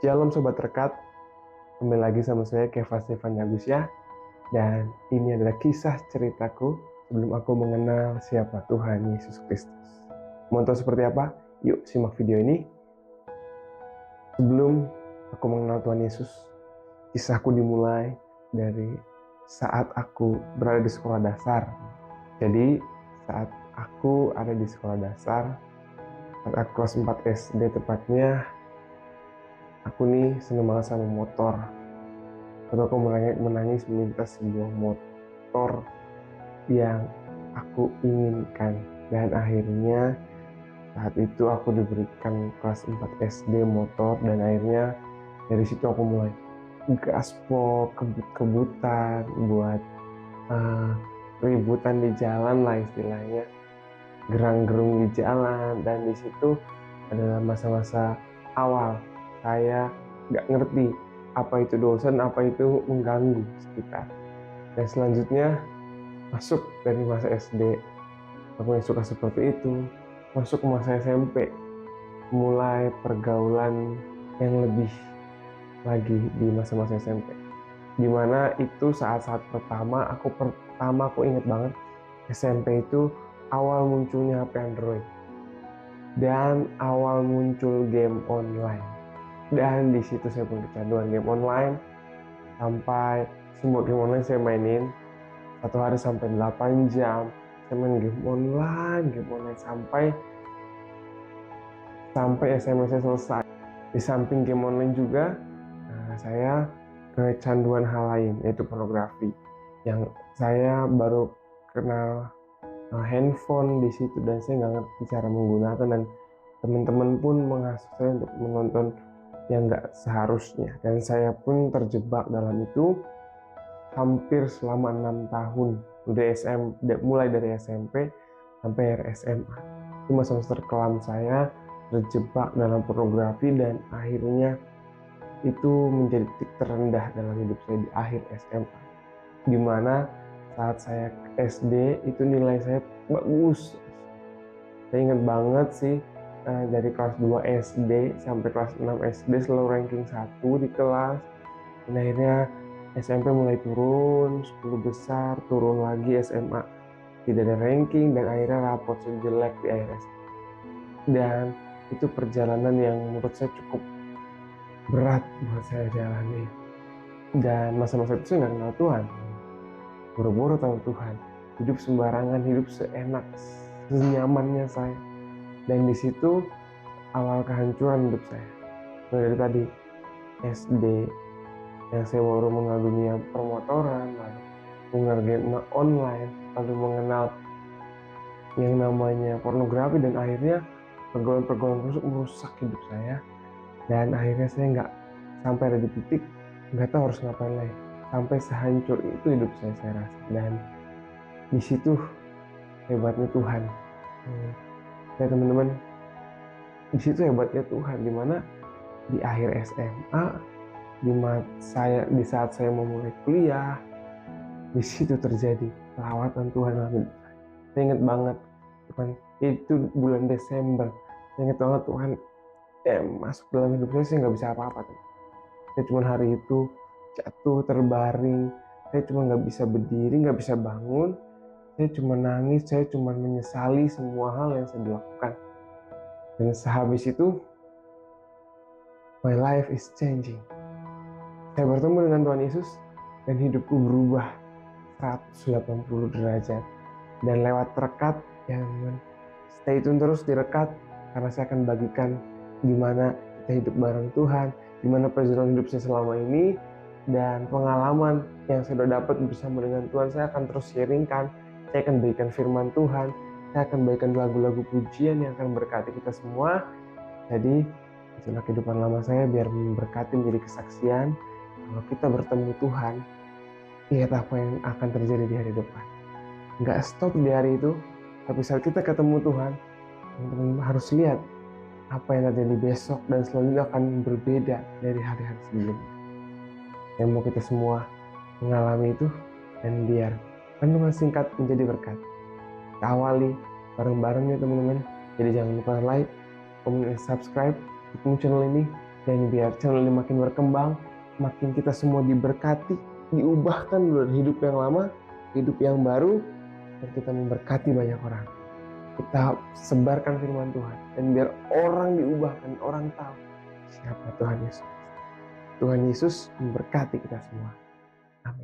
Shalom Sobat Rekat, kembali lagi sama saya Keva Stefan Yagusya. Dan ini adalah kisah ceritaku sebelum aku mengenal siapa Tuhan Yesus Kristus. Mau tahu seperti apa? Yuk simak video ini. Sebelum aku mengenal Tuhan Yesus, kisahku dimulai dari saat aku berada di sekolah dasar. Jadi saat aku ada di sekolah dasar, saat aku kelas 4 SD tepatnya, aku nih seneng banget sama motor. Lalu aku menangis meminta sebuah motor yang aku inginkan. Dan akhirnya saat itu aku diberikan kelas 4 SD motor. Dan akhirnya dari situ aku mulai gaspol, kebut-kebutan buat ributan di jalan lah istilahnya, gerang-gerung di jalan. Dan di situ adalah masa-masa awal saya nggak ngerti apa itu dosen, apa itu mengganggu sekitar. Dan selanjutnya masuk dari masa SD, aku yang suka seperti itu, masuk ke masa SMP, mulai pergaulan yang lebih lagi di masa-masa SMP. Dimana itu saat-saat pertama aku inget banget, SMP itu awal munculnya HP Android dan awal muncul game online. Dan di situ saya pun kecanduan game online sampai semua game online saya mainin. Satu hari sampai 8 jam saya main game online sampai SMA saya selesai. Di samping game online juga, saya kecanduan hal lain, yaitu pornografi. Yang saya baru kenal handphone di situ, dan saya nggak ngerti cara menggunakan, dan teman-teman pun mengasuh saya untuk menonton yang nggak seharusnya. Dan saya pun terjebak dalam itu hampir selama 6 tahun. Mulai dari SMP sampai SMA. Itu masa kelam saya terjebak dalam pornografi, dan akhirnya itu menjadi titik terendah dalam hidup saya di akhir SMA. Dimana saat saya SD itu nilai saya bagus. Saya ingat banget sih, dari kelas 2 SD sampai kelas 6 SD selalu ranking 1 di kelas. Dan akhirnya SMP mulai turun, 10 besar, turun lagi SMA, tidak ada ranking, dan akhirnya rapot sejelek di akhir SMA. Dan itu perjalanan yang menurut saya cukup berat buat saya jalani. Dan masa-masa itu saya nggak kenal Tuhan, buru-buru tahu Tuhan, hidup sembarangan, hidup seenak, senyamannya saya. Dan di situ awal kehancuran hidup saya. Dari tadi SD yang saya baru mengenal dunia permotoran, lalu mengenal game online, lalu mengenal yang namanya pornografi, dan akhirnya pergaulan-pergaulan busuk merusak hidup saya. Dan akhirnya saya nggak sampai ada di titik nggak tahu harus ngapain lagi. Sampai sehancur itu hidup saya rasa. Dan di situ hebatnya Tuhan. Ya teman-teman, di situ hebatnya Tuhan, dimana di akhir SMA, di saat saya memulai kuliah, di situ terjadi perawatan Tuhan dalam hidup saya. Saya ingat banget, itu bulan Desember. Saya ingat banget Tuhan masuk dalam hidup saya nggak bisa apa-apa. Saya cuma hari itu jatuh terbaring, saya cuma nggak bisa berdiri, nggak bisa bangun, saya cuma nangis, saya cuma menyesali semua hal yang saya lakukan. Dan sehabis itu, my life is changing. Saya bertemu dengan Tuhan Yesus dan hidupku berubah 180 derajat. Dan lewat rekat, yang stay tune terus di rekat, karena saya akan bagikan gimana kita hidup bareng Tuhan, gimana perjalanan hidup saya selama ini, dan pengalaman yang saya sudah dapat bersama dengan Tuhan. Saya akan terus sharingkan, saya akan berikan firman Tuhan, saya akan berikan lagu-lagu pujian yang akan berkati kita semua. Jadi itulah kehidupan lama saya, biar memberkati menjadi kesaksian. Kalau kita bertemu Tuhan, lihat apa yang akan terjadi di hari depan. Nggak stop di hari itu, tapi saat kita ketemu Tuhan, teman-teman harus lihat apa yang terjadi besok dan selanjutnya akan berbeda dari hari-hari sebelumnya. Yang mau kita semua mengalami itu, dan biar renungan singkat menjadi berkat. Kita awali bareng-bareng ya teman-teman. Jadi jangan lupa like, comment, dan subscribe dukung channel ini Dan biar channel ini makin berkembang, makin kita semua diberkati, diubahkan dari hidup yang lama, hidup yang baru, dan kita memberkati banyak orang. Kita sebarkan firman Tuhan, dan biar orang diubahkan, orang tahu siapa Tuhan Yesus. Tuhan Yesus memberkati kita semua. Amin.